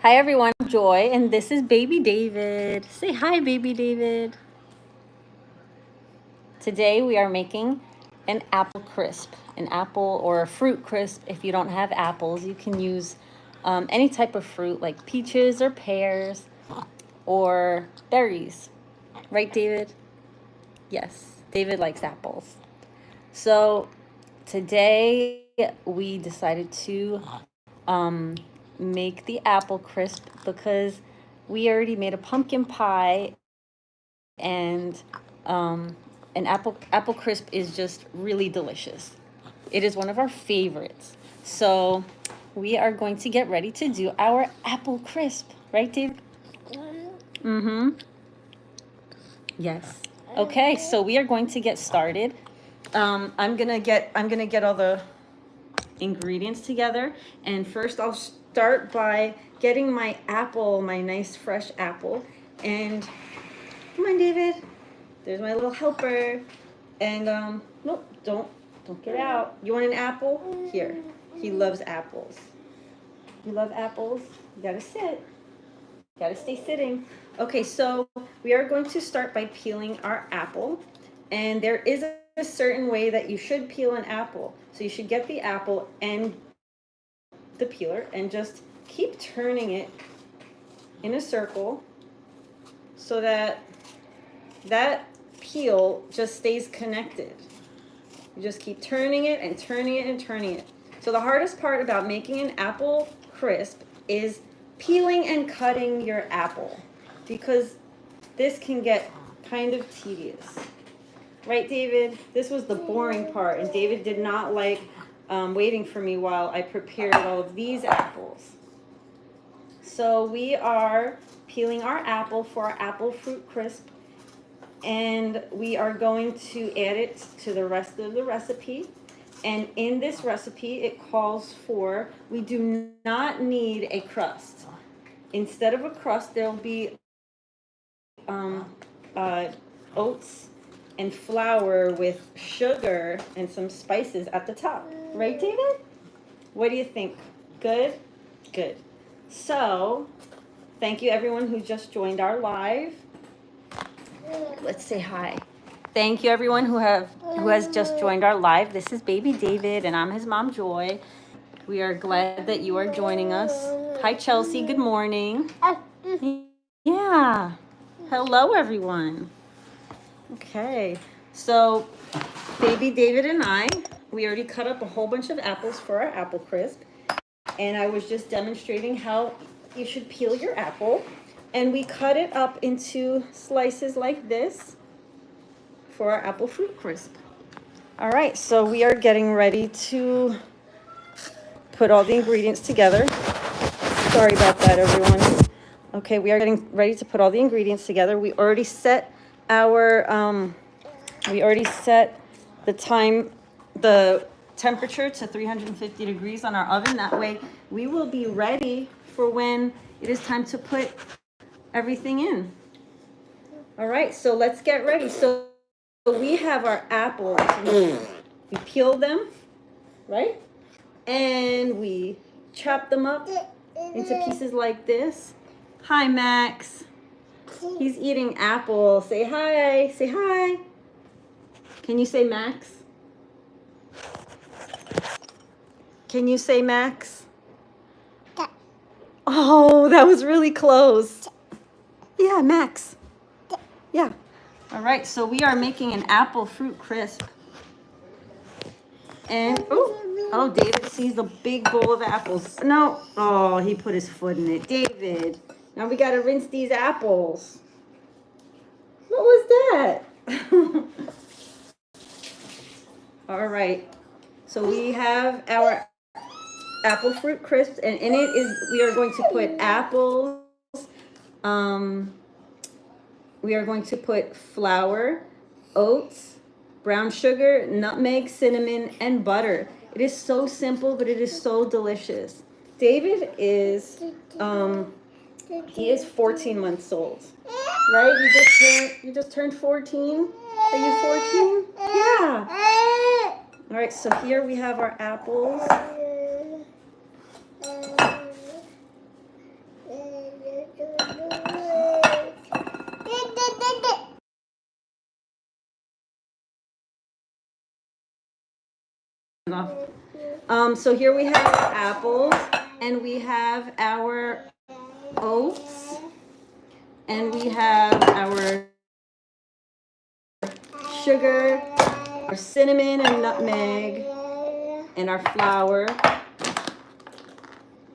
Hi everyone, I'm Joy, and this is Baby David. Say hi, Baby David. Today we are making an apple crisp, an apple or a fruit crisp. If you don't have apples, you can use any type of fruit like peaches or pears or berries. Right, David? Yes, David likes apples. So today we decided to um, make the apple crisp because we already made a pumpkin pie, and an apple crisp is just really delicious. It is one of our favorites. So we are going to get ready to do our apple crisp, right, Dave? Mm-hmm. Yes. Okay, so we are going to get started. I'm gonna get all the ingredients together, and first I'll start by getting my apple, my nice fresh apple. And come on, David. There's my little helper. And nope, don't get out. You want an apple? Here. He loves apples. You love apples? You gotta sit. Gotta stay sitting. Okay, so we are going to start by peeling our apple. And there is a certain way that you should peel an apple. So you should get the apple and the peeler and just keep turning it in a circle so that that peel just stays connected. You just keep turning it and turning it and turning it. So the hardest part about making an apple crisp is peeling and cutting your apple, because this can get kind of tedious. Right, David? This was the boring part, and David did not like waiting for me while I prepared all of these apples. So we are peeling our apple for our apple fruit crisp, and we are going to add it to the rest of the recipe. And in this recipe, it calls for, we do not need a crust. Instead of a crust, there'll be oats and flour with sugar and some spices at the top. Right, David? What do you think? Good? Good. So, thank you everyone who just joined our live. Let's say hi. Thank you everyone who has just joined our live. This is Baby David and I'm his mom Joy. We are glad that you are joining us. Hi Chelsea, good morning. Yeah. Hello everyone. Okay. So Baby David and we already cut up a whole bunch of apples for our apple crisp. And I was just demonstrating how you should peel your apple. And we cut it up into slices like this for our apple fruit crisp. All right, so we are getting ready to put all the ingredients together. Sorry about that, everyone. Okay, we are getting ready to put all the ingredients together. We already set the temperature to 350 degrees on our oven. That way we will be ready for when it is time to put everything in. All right, so let's get ready. So we have our apples. We peel them, right? And we chop them up into pieces like this. Hi, Max. He's eating apple. Say hi. Say hi. Can you say Max? Can you say Max? Oh, that was really close. Yeah, Max. Yeah. All right, so we are making an apple fruit crisp. And, oh, David sees a big bowl of apples. No. Oh, he put his foot in it. David, now we got to rinse these apples. What was that? All right. So we have our apple fruit crisps, and in it we are going to put apples. We are going to put flour, oats, brown sugar, nutmeg, cinnamon, and butter. It is so simple, but it is so delicious. David is he is 14 months old. Right? You just turned 14? Are you 14? Yeah. All right, so here we have our apples. off. So here we have our apples, and we have our oats, and we have our sugar, our cinnamon and nutmeg, and our flour.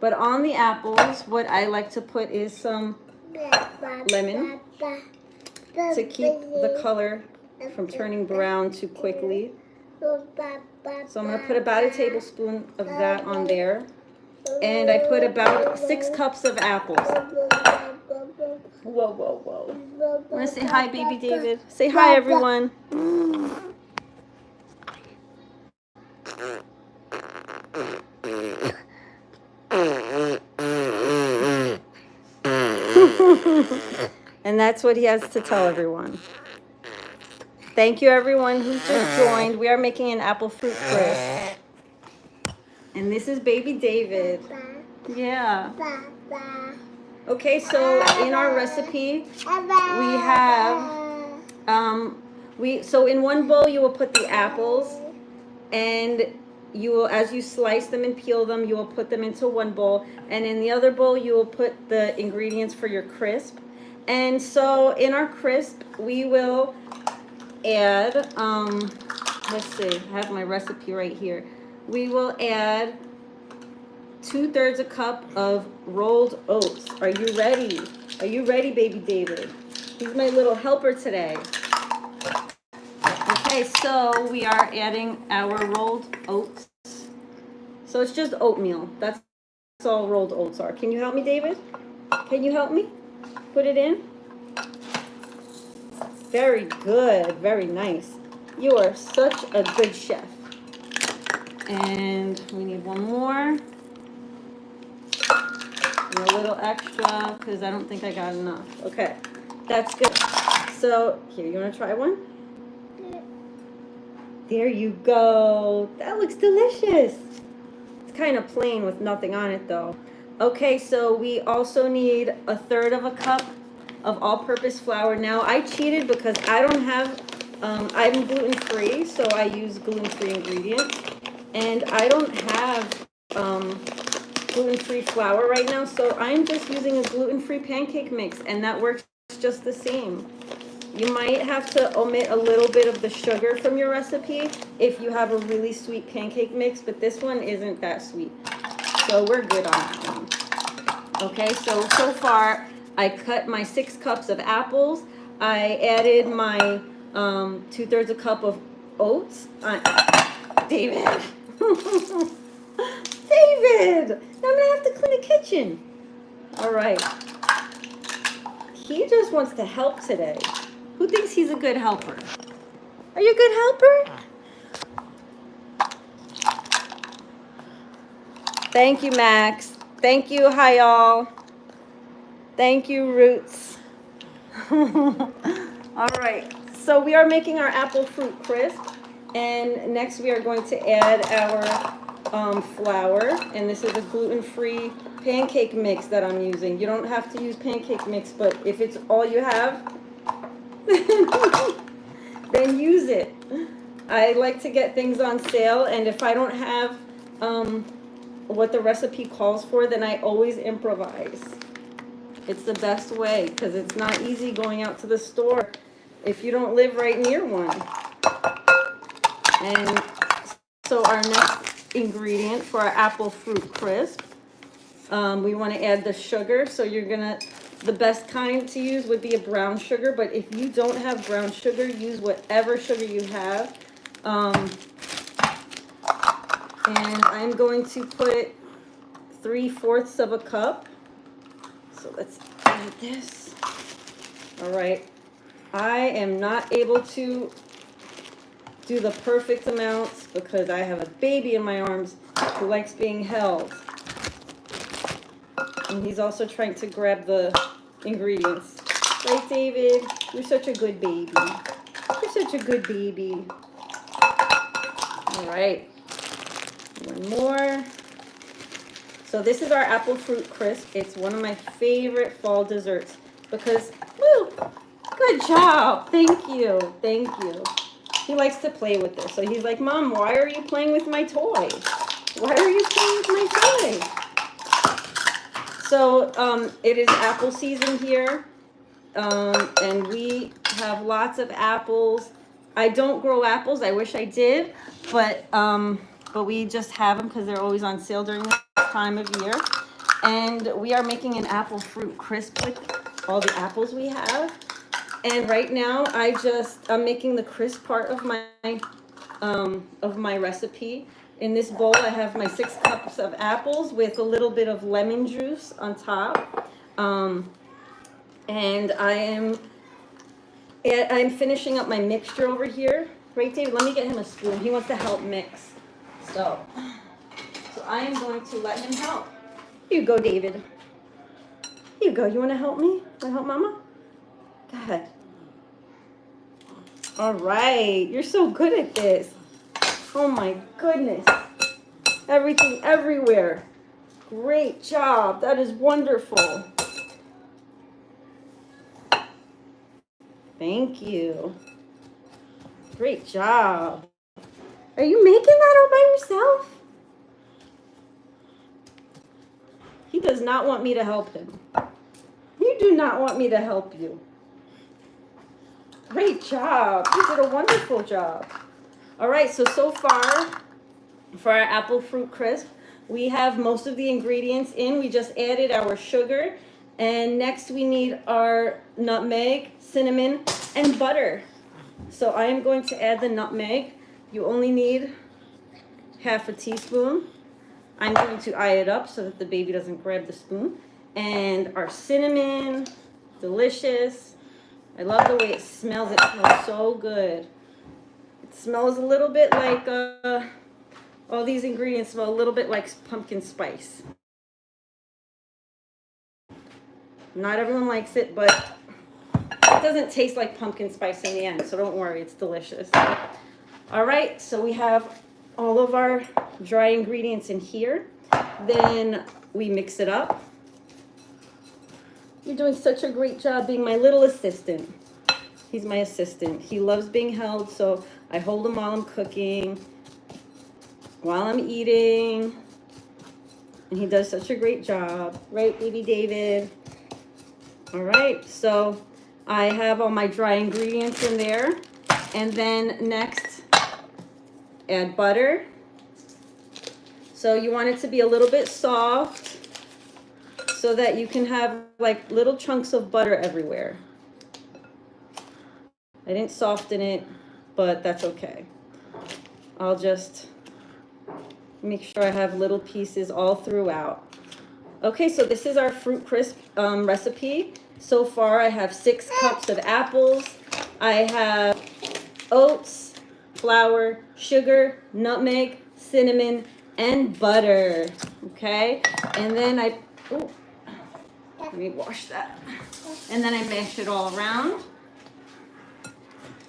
But on the apples, what I like to put is some lemon to keep the color from turning brown too quickly. So I'm going to put about a tablespoon of that on there. And I put about 6 cups of apples. Whoa, whoa, whoa. Want to say hi, baby David? Say hi, everyone. And that's what he has to tell everyone. Thank you, everyone who's just joined. We are making an apple fruit crisp. And this is baby David. Yeah. Okay, so in our recipe, we have, so in one bowl you will put the apples, and you will, as you slice them and peel them, you will put them into one bowl, and in the other bowl you will put the ingredients for your crisp. And so in our crisp, we will add, let's see, I have my recipe right here. We will add 2/3 a cup of rolled oats. Are you ready? Are you ready, baby David? He's my little helper today. Okay, so we are adding our rolled oats. So it's just oatmeal. That's all rolled oats are. Can you help me, David? Can you help me? Put it in. Very good. Very nice. You are such a good chef. And we need one more. And a little extra, because I don't think I got enough. Okay, that's good. So, here, you want to try one? There you go. That looks delicious. It's kind of plain with nothing on it, though. Okay, so we also need 1/3 of a cup of all-purpose flour. Now, I cheated because I don't have, I'm gluten-free, so I use gluten-free ingredients. And I don't have gluten-free flour right now, so I'm just using a gluten-free pancake mix, and that works just the same. You might have to omit a little bit of the sugar from your recipe if you have a really sweet pancake mix, but this one isn't that sweet. So we're good on that one. Okay, so far I cut my 6 cups of apples. I added my 2/3 a cup of oats. David. David! Now I'm gonna have to clean the kitchen. All right. He just wants to help today. Who thinks he's a good helper? Are you a good helper? Thank you, Max. Thank you, hi y'all. Thank you, Roots. All right, so we are making our apple fruit crisp, and next we are going to add our flour, and this is a gluten-free pancake mix that I'm using. You don't have to use pancake mix, but if it's all you have, then use it. I like to get things on sale, and if I don't have what the recipe calls for, then I always improvise. It's the best way, because it's not easy going out to the store if you don't live right near one. And so our next ingredient for our apple fruit crisp, we want to add the sugar. So you're gonna, the best kind to use would be a brown sugar, but if you don't have brown sugar, use whatever sugar you have. And I'm going to put 3/4 of a cup. So let's add this. All right. I am not able to do the perfect amounts because I have a baby in my arms who likes being held. And he's also trying to grab the ingredients. Right, David? You're such a good baby. You're such a good baby. All right. One more. So this is our apple fruit crisp. It's one of my favorite fall desserts because, woo, good job. Thank you. Thank you. He likes to play with this. So he's like, Mom, why are you playing with my toy? Why are you playing with my toy? So it is apple season here. And we have lots of apples. I don't grow apples. I wish I did. But we just have them because they're always on sale during this time of year. And we are making an apple fruit crisp with all the apples we have. And right now I'm making the crisp part of my recipe. In this bowl I have my 6 cups of apples with a little bit of lemon juice on top. And I'm finishing up my mixture over here. Right, David? Let me get him a spoon. He wants to help mix. So I am going to let him help. Here you go, David. Here you go. You want to help me? Want to help Mama? Go ahead. All right. You're so good at this. Oh my goodness. Everything everywhere. Great job. That is wonderful. Thank you. Great job. Are you making that all by yourself? He does not want me to help him. You do not want me to help you. Great job. You did a wonderful job. All right, so far for our apple fruit crisp, we have most of the ingredients in. We just added our sugar. And next we need our nutmeg, cinnamon, and butter. So I am going to add the nutmeg. You only need half a teaspoon. I'm going to eye it up so that the baby doesn't grab the spoon. And our cinnamon, delicious. I love the way it smells. It smells so good. It smells a little bit like, all these ingredients smell a little bit like pumpkin spice. Not everyone likes it, but it doesn't taste like pumpkin spice in the end, so don't worry, it's delicious. All right, so we have all of our dry ingredients in here. Then we mix it up. You're doing such a great job being my little assistant. He's my assistant. He loves being held, so I hold him while I'm cooking, while I'm eating, and he does such a great job. Right, baby David? All right, so I have all my dry ingredients in there. And then next, add butter. So you want it to be a little bit soft so that you can have like little chunks of butter everywhere. I didn't soften it, but that's okay. I'll just make sure I have little pieces all throughout. Okay, so this is our fruit crisp recipe. So far I have 6 cups of apples. I have oats, flour, sugar, nutmeg, cinnamon, and butter. Okay, and then let me wash that. And then I mash it all around.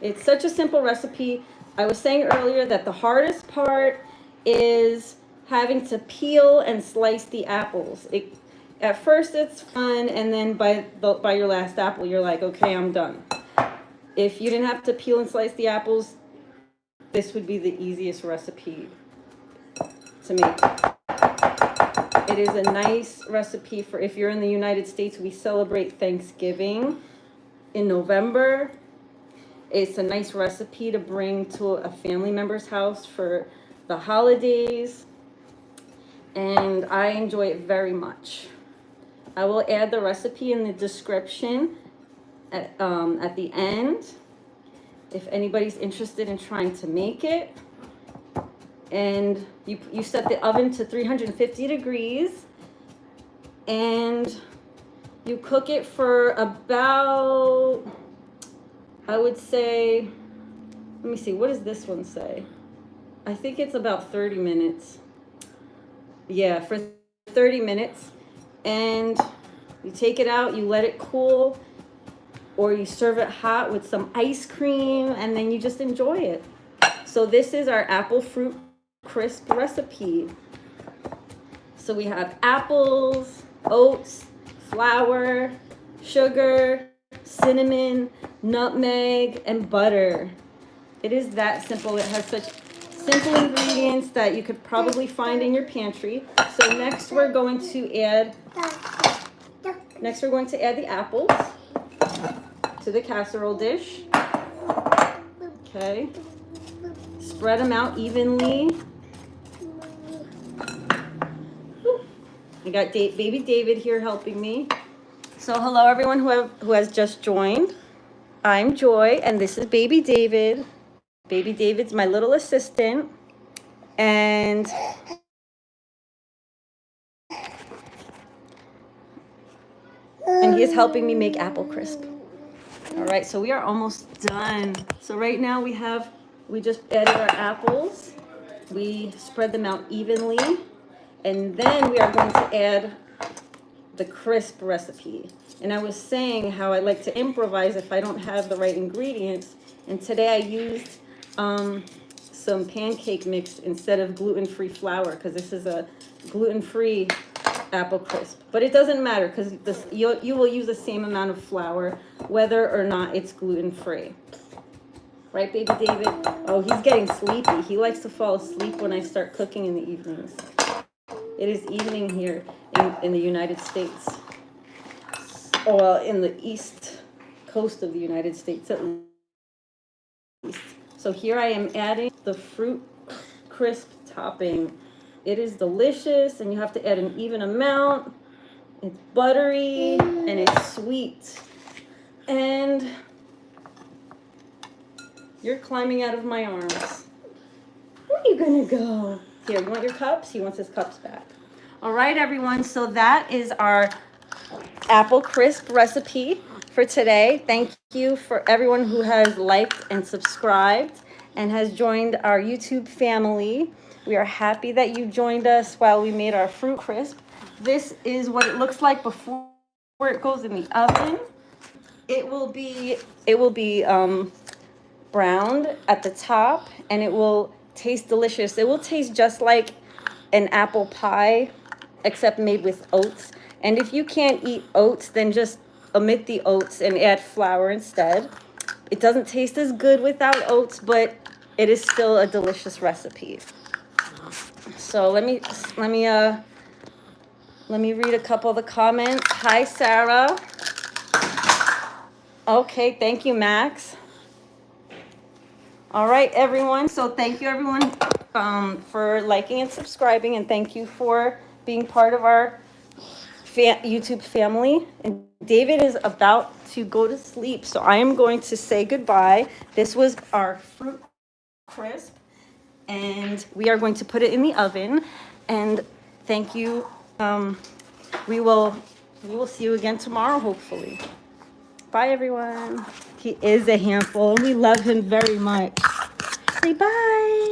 It's such a simple recipe. I was saying earlier that the hardest part is having to peel and slice the apples. At first it's fun, and then by your last apple, you're like, okay, I'm done. If you didn't have to peel and slice the apples, this would be the easiest recipe to make. It is a nice recipe for if you're in the United States. We celebrate Thanksgiving in November. It's a nice recipe to bring to a family member's house for the holidays, and I enjoy it very much. I will add the recipe in the description at the end if anybody's interested in trying to make it. And you set the oven to 350 degrees and you cook it for about, I would say, let me see, what does this one say? I think it's about 30 minutes. Yeah, for 30 minutes. And you take it out, you let it cool, or you serve it hot with some ice cream, and then you just enjoy it. So this is our apple fruit crisp recipe. So we have apples, oats, flour, sugar, cinnamon, nutmeg, and butter. It is that simple. It has such simple ingredients that you could probably find in your pantry. So next we're going to add the apples to the casserole dish. Okay. Spread them out evenly. I got baby David here helping me. So hello everyone who has just joined. I'm Joy and this is baby David. Baby David's my little assistant. And he is helping me make apple crisp. All right, so we are almost done. So right now we just added our apples. We spread them out evenly. And then we are going to add the crisp recipe. And I was saying how I like to improvise if I don't have the right ingredients. And today I used some pancake mix instead of gluten-free flour because this is a gluten-free apple crisp. But it doesn't matter because you will use the same amount of flour whether or not it's gluten-free. Right, baby David? Oh, he's getting sleepy. He likes to fall asleep when I start cooking in the evenings. It is evening here in the United States. Oh, well, in the east coast of the United States at least. So here I am adding the fruit crisp topping. It is delicious and you have to add an even amount. It's buttery and it's sweet. And you're climbing out of my arms. Where are you gonna go? Here, you want your cups? He wants his cups back. All right, everyone. So that is our apple crisp recipe for today. Thank you for everyone who has liked and subscribed and has joined our YouTube family. We are happy that you joined us while we made our fruit crisp. This is what it looks like before it goes in the oven. It will be browned at the top and it will taste delicious. It will taste just like an apple pie except made with oats. And if you can't eat oats, then just omit the oats and add flour instead. It doesn't taste as good without oats, but it is still a delicious recipe. So let me read a couple of the comments. Hi, Sarah. Okay, thank you, Max. All right, everyone. So thank you, everyone, for liking and subscribing, and thank you for being part of our YouTube family. And David is about to go to sleep, so I am going to say goodbye. This was our fruit crisp, and we are going to put it in the oven. And thank you. We will see you again tomorrow, hopefully. Bye, everyone. He is a handful. We love him very much. Say bye.